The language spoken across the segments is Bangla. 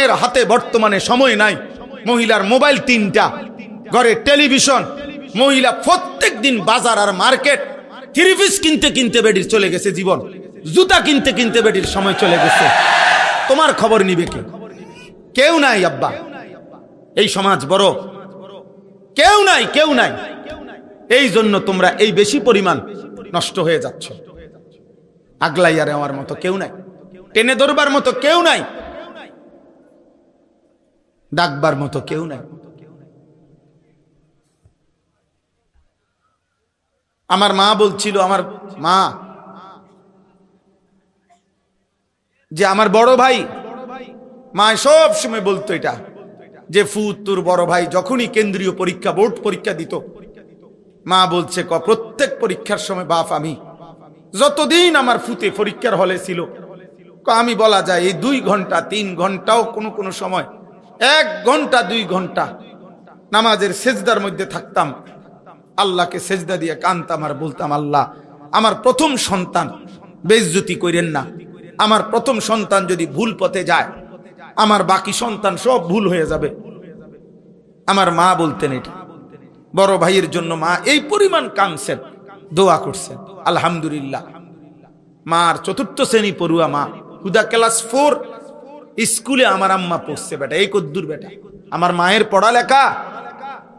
মায়ের হাতে বর্তমানে সময় নাই, মহিলার মোবাইল 3টা, ঘরে টেলিভিশন, মহিলা প্রত্যেক দিন বাজার আর মার্কেট, 3 পিস কিনতে কিনতে বেডির চলে গেছে জীবন, জুতা কিনতে কিনতে বেডির সময় চলে গেছে। তোমার খবর নিবে কে? কেউ নাই আব্বা, এই সমাজ বড়, কেউ নাই, কেউ নাই। এই জন্য তোমরা এই বেশি পরিমাণ নষ্ট হয়ে যাচ্ছ। আগলাইয়া নেওয়ার মতো কেউ নাই, টেনে ধরবার মতো কেউ নাই, ডাকবার মতো কেউ নাই। আমার মা বলছিল, আমার মা, যে আমার বড় ভাই, মা সব সময় বলতো এটা, যে ফুত তোর বড় ভাই যখনই কেন্দ্রীয় পরীক্ষা, বোর্ড পরীক্ষা দিত, মা বলছে প্রত্যেক পরীক্ষার সময় বাপ আমি, যতদিন আমার ফুতে পরীক্ষার হলে ছিল, আমি বলা যায় এই 2 ঘন্টা 3 ঘন্টাও কোনো কোনো সময় 1 ঘন্টা 2 ঘন্টা নামাজের সেজদার মধ্যে থাকতাম, আল্লাহকে সেজদা দিয়ে কানতাম আর বলতাম, আল্লাহ আমার প্রথম সন্তান বেইজ্জতি করেন না, আমার প্রথম সন্তান যদি ভুল পথে যায় আমার বাকি সন্তান সব ভুল হয়ে যাবে। আমার মা বলতেন এটা। বড় ভাইয়ের জন্য মা এই পরিমাণ কাঁদছেন, দোয়া করছেন। আলহামদুলিল্লাহ, মার 4th শ্রেণী পড়ুয়া মা, হুদা ক্লাস 4 স্কুলে আমার আম্মা পড়ছে বেটা, এই কদ্দুর বেটা। আমার মায়ের পড়ালেখা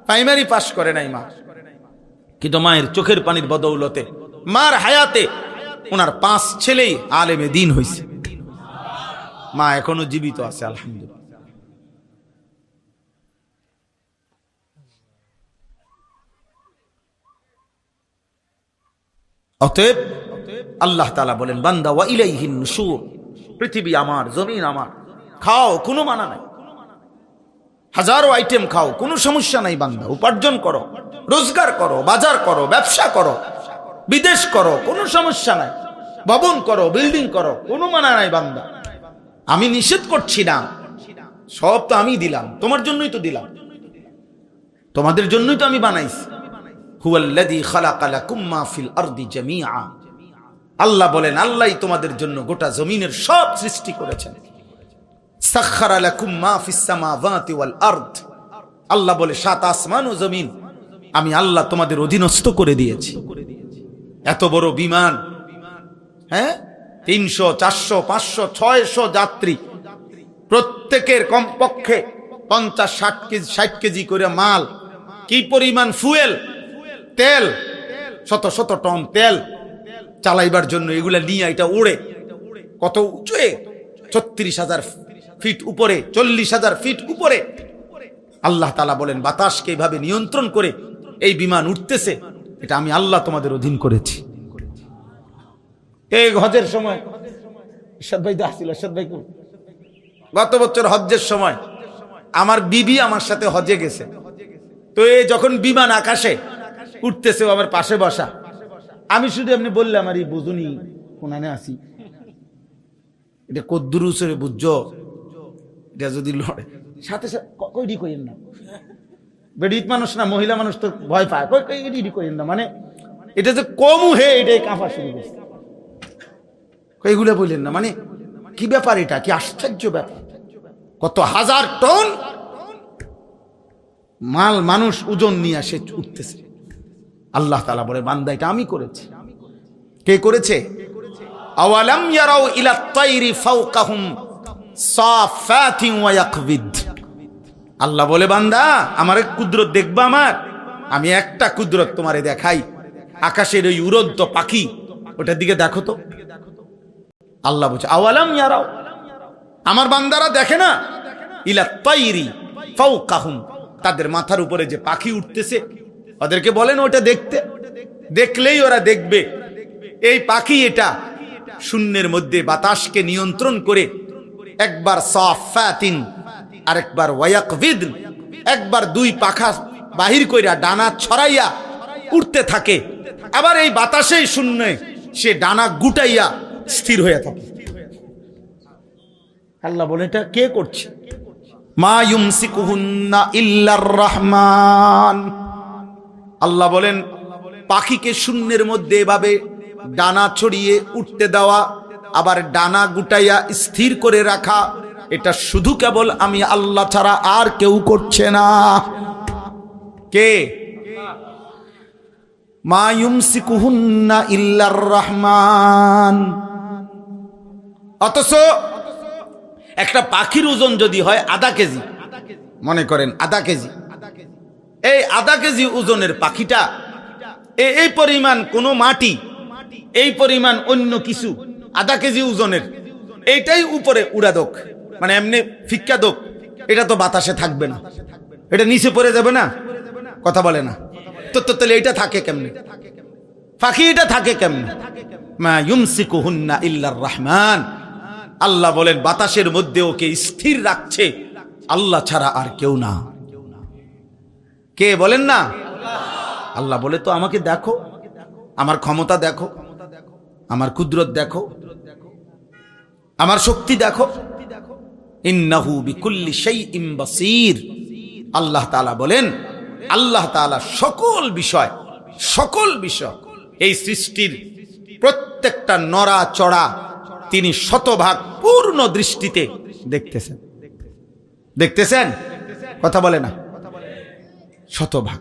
প্রাইমারি পাস করে নাই মা, কিন্তু মায়ের চোখের পানির বদৌলতে, মার হায়াতে ওনার 5 ছেলেই আলেমে দ্বীন হয়েছে। মা এখনো জীবিত আছে, আলহামদুলিল্লাহ। অতএব আল্লাহ তাআলা বলেন, বান্দা ওয়া ইলাইহিন নুশুর, পৃথিবী আমার, জমিন আমার, খাও কোনো মানা নাই, হাজারো আইটেম খাও কোনো সমস্যা নাই বান্দা, উপার্জন করো, রোজগার করো, বাজার করো, ব্যবসা করো, বিদেশ করো, কোনো সমস্যা নাই, ভবন করো, বিল্ডিং করো, কোনো মানা নাই বান্দা। আমি নিষেধ করছি না, সব তো আমি দিলাম, তোমার জন্যই তো দিলাম, তোমাদের জন্যই তো আমি বানাইছি। হুয়াল্লাযী খালাকা লাকুম মা ফিল আরদি জামিআ, আল্লাহ বলেন আল্লাহই তোমাদের জন্য গোটা জমিনের সব সৃষ্টি করেছেন। সাখখারা লাকুম মা ফিস সামাওয়াতি ওয়াল আরদ, আল্লাহ বলে 7 আসমান ও জমিন আমি আল্লাহ তোমাদের অধীনস্থ করে দিয়েছি। এত বড় বিমান, হ্যাঁ, 300 400 500 600 যাত্রী, প্রত্যেকের কমপক্ষে 50-60 কেজি করে মাল, কি পরিমাণ ফুয়েল, তেল, শত শত টন তেল চালাইবার জন্য এগুলা নিয়ে এটা উড়ে কত উঁচুয়ে, 36,000 ফিট উপরে, 40,000 ফিট উপরে। আল্লাহ তাআলা বলেন বাতাসকে এইভাবে নিয়ন্ত্রণ করে এই বিমান উঠতেছে, এটা আমি আল্লাহ তোমাদের অধীন করেছি। এই হজের সময় ইরশাদ ভাই তো আসছিল, ইরশাদ ভাই গত বছর হজ্জের সময় আমার বিবি আমার সাথে হজে গেছে, তো এই যখন বিমান আকাশে উঠতেছে আমার পাশে বসা, আমি শুধু এমনি বললাম আর এই বুঝুনি কোনানে আসি, এটা কদ্দুরুসরে বুঝছো, এটা যদি লড়ে সাথে সাথে কইডি কইেন না, বেডিত মানুষ না, মহিলা মানুষ তো ভয় পায়, কইডি কইেন না, মানে এটা যে কমু হে এটাই কাঁপা শুরু করছে, এইগুলো বললেন না, মানে কি ব্যাপার, এটা কি আশ্চর্য ব্যাপার, কত হাজার টন মাল মানুষ ওজন নিয়ে আসে উঠতেছে। আল্লাহ তাআলা বলে বান্দা এটা আমি করেছি। কে করেছে? আওয়ালাম ইয়ারাউ ইলা তাইরি ফাওকাহুম সাফাতিন ওয়া ইয়াকবিদ, আল্লাহ বলে বান্দা আমার কুদরত দেখবা, আমার আমি একটা কুদরত তোমারে দেখাই, আকাশের ওই উড়ন্ত পাখি, ওটার দিকে দেখো তো। আল্লাহ বলছে আওয়ালাম ইয়ারাউ, আমার বান্দারা দেখে না, ইলা তাইরি ফাওকাহুম, তাদের মাথার উপরে যে পাখি উঠতেছে ওদেরকে বলেন ওটা দেখতে, দেখলেই ওরা দেখবে এই পাখি এটা শূন্যের মধ্যে বাতাসকে নিয়ন্ত্রণ করে একবার সাফাতিন আরেকবার ওয়ায়াকবিদ, একবার 2 পাখা বাহির কইরা ডানা ছড়াইয়া উঠতে থাকে, আবার এই বাতাসেই শূন্যে সে ডানা গুটাইয়া স্থির হয়ে থাকে। আল্লাহ বলে এটা কে করছে? মা ইউমসিকুহুন্না ইল্লার রহমান, আল্লাহ বলেন পাখিকে শূন্যের মধ্যে এভাবে ডানা ছড়িয়ে উঠতে দেওয়া, আবার ডানা গুটাইয়া স্থির করে রাখা, এটা শুধু কেবল আমি আল্লাহ ছাড়া আর কেউ করছে না। কে? মা ইউমসিকুহুন্না ইল্লার রহমান। অথচ একটা পাখির ওজন যদি হয় আধা কেজি, মনে করেন আধা কেজি, এই আধা কেজি ওজনের পাখিটা এই পরিমাণ কোনো মাটি, এই পরিমাণ অন্য কিছু আধা কেজি ওজনের, এইটাই উপরে উড়া দোক, মানে এমনি ফিক্কা দোক, এটা তো বাতাসে থাকবে না, এটা নিচে পড়ে যাবে না, কথা বলে না তো। তাহলে এটা থাকে কেমনে? পাখি এটা থাকে কেমনে? মা ইউমসিকুহুন্না ইল্লার রহমান। আল্লাহ বলেন বাতাসের মধ্যে ওকে স্থির রাখছে আল্লাহ ছাড়া আর কেউ না। কে বলেন না? আল্লাহ বলে তো আমাকে দেখো, আমার ক্ষমতা দেখো, আমার কুদরত দেখো, আমার শক্তি দেখো। ইন্নাহু বিকুল্লি শাইইন বাসীর। আল্লাহ তাআলা বলেন, আল্লাহ তাআলা সকল বিষয় এই সৃষ্টির প্রত্যেকটা নড়া চড়া তিনি শতভাগ পূর্ণ দৃষ্টিতে দেখতেছেন। দেখতেছেন? কথা বলে না? শতভাগ।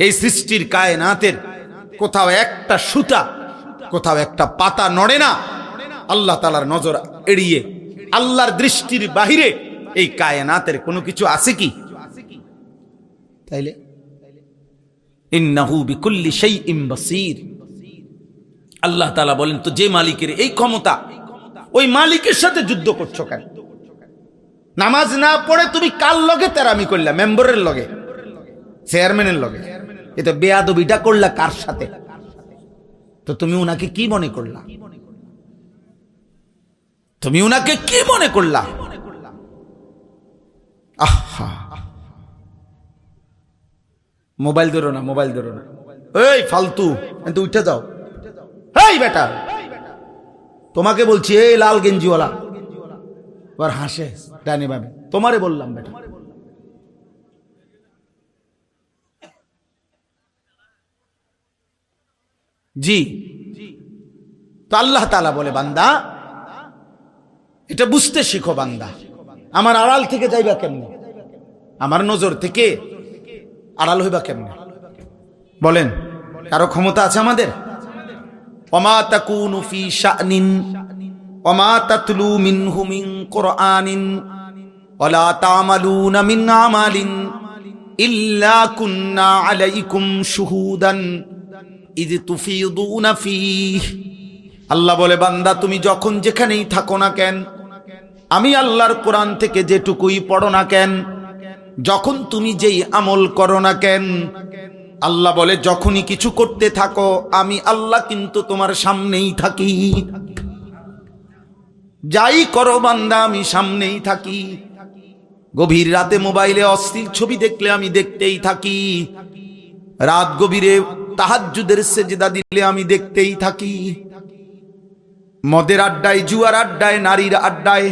এই সৃষ্টির কায়নাতের কোথাও একটা সুতা, কোথাও একটা পাতা নড়ে না আল্লাহ তাআলার নজর এড়িয়ে। আল্লাহর দৃষ্টির বাহিরে এই কায়নাতের কোনো কিছু আছে কি? তাইলে ইন্নাহু বিকুল্লি শাইইন বাসীর। আল্লাহ তাআলা বলেন, তো যে মালিকের এই ক্ষমতা, ওই মালিকের সাথে যুদ্ধ করছো কেন? নামাজ না পড়ে তুমি কার লগে তেরামি করলা? মেম্বারের লগে, চেয়ারম্যানের লগে। এটা বেয়াদবিটা করলা কার সাথে? তো তুমি উনাকে কি মনে করলা? তুমি উনাকে কি মনে করলা? আহা, মোবাইল ধরো না, মোবাইল ধরো না, এই ফালতু, কিন্তু উঠে যাও। এই বেটা, তোমাকে বলছি, এই লাল গেঞ্জিওয়ালা, আবার হাসে ডানি ভাবে। তোমারে বললাম বেটা। জি, তো আল্লাহ তাআলা বলে, বান্দা এটা বুঝতে শিখো। বান্দা আমার আড়াল থেকে যাইবা কেমনে? আমার নজর থেকে আড়াল হইবা কেমনে? বলেন, কারো ক্ষমতা আছে আমাদের? ওমা তাকুনু ফি শানিন ওমা তাতলু মিনহু মিন কুরআনিন ওয়ালা তা'মালুনা মিন আমালিন ইল্লা কুন্না আলাইকুম শুহুদান ইয তুফিদুনা ফীহি। আল্লাহ বলে, বান্দা তুমি যখন যেখানেই থাকো না কেন, আমি আল্লাহর কোরআন থেকে যেটুকুই পড়ো না কেন, যখন তুমি যেই আমল করো না কেন, আল্লাহ বলে যখনই কিছু করতে থাকো আমি আল্লাহ কিন্তু তোমার সামনেই থাকি। যাই করো বান্দা আমি সামনেই থাকি। গভীর রাতে মোবাইলে অশ্লীল ছবি দেখলে আমি দেখতেই থাকি। রাত গভীরে তাহাজ্জুদের সেজদা দিলে আমি দেখতেই থাকি। মদের আড্ডায়, জুয়ার আড্ডায়, নারীর আড্ডায়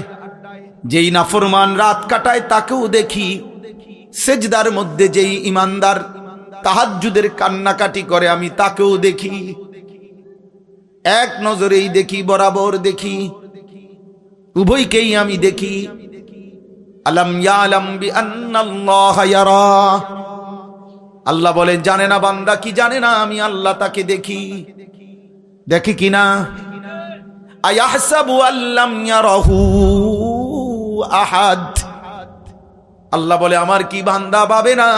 যেই নাফরমান রাত কাটায় তাকেও দেখি। সেজদার মধ্যে যেই ইমানদার তাহাজ্জুদের কান্নাকাটি করে আমি তাকেও দেখি। এক নজরেই দেখি, বরাবর দেখি, উভয়কেই আমি দেখি। আলাম ইয়ালাম বিআন্নাল্লাহা ইয়ারা। আল্লাহ বলেন, জানে না বান্দা কি জানে না আমি আল্লাহ তাকে দেখি। দেখি কিনা? আয়াহসাবু আল্লাম ইয়ারাহু আহাদ। আল্লাহ বলে, আমার কি বান্দা ভাবে না?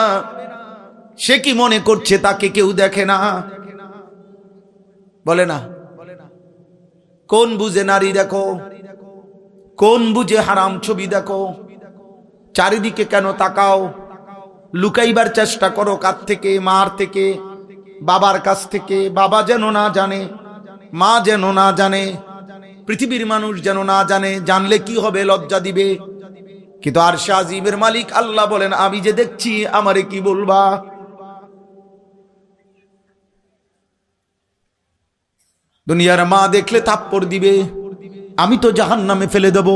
সে কি মনে করছে তাকে কেউ দেখে না? বলে না? কোন বুঝে নারী দেখো, কোন বুঝে হারাম ছবি দেখো? চারিদিকে কেন তাকাও? লুকাইবার চেষ্টা করো কার থেকে? মার থেকে, বাবার কাছ থেকে। বাবা যেন না জানে, মা যেন না জানে, পৃথিবীর মানুষ যেন না জানে। জানলে কি হবে? লজ্জা দিবে। কিন্তু আরশে আজিমের মালিক আল্লাহ বলেন, আমি যে দেখছি আমারে কি বলবা? দুনিয়ার মা দেখলে থাপ্পড় দিবে, আমি তো জাহান্নামে ফেলে দেব।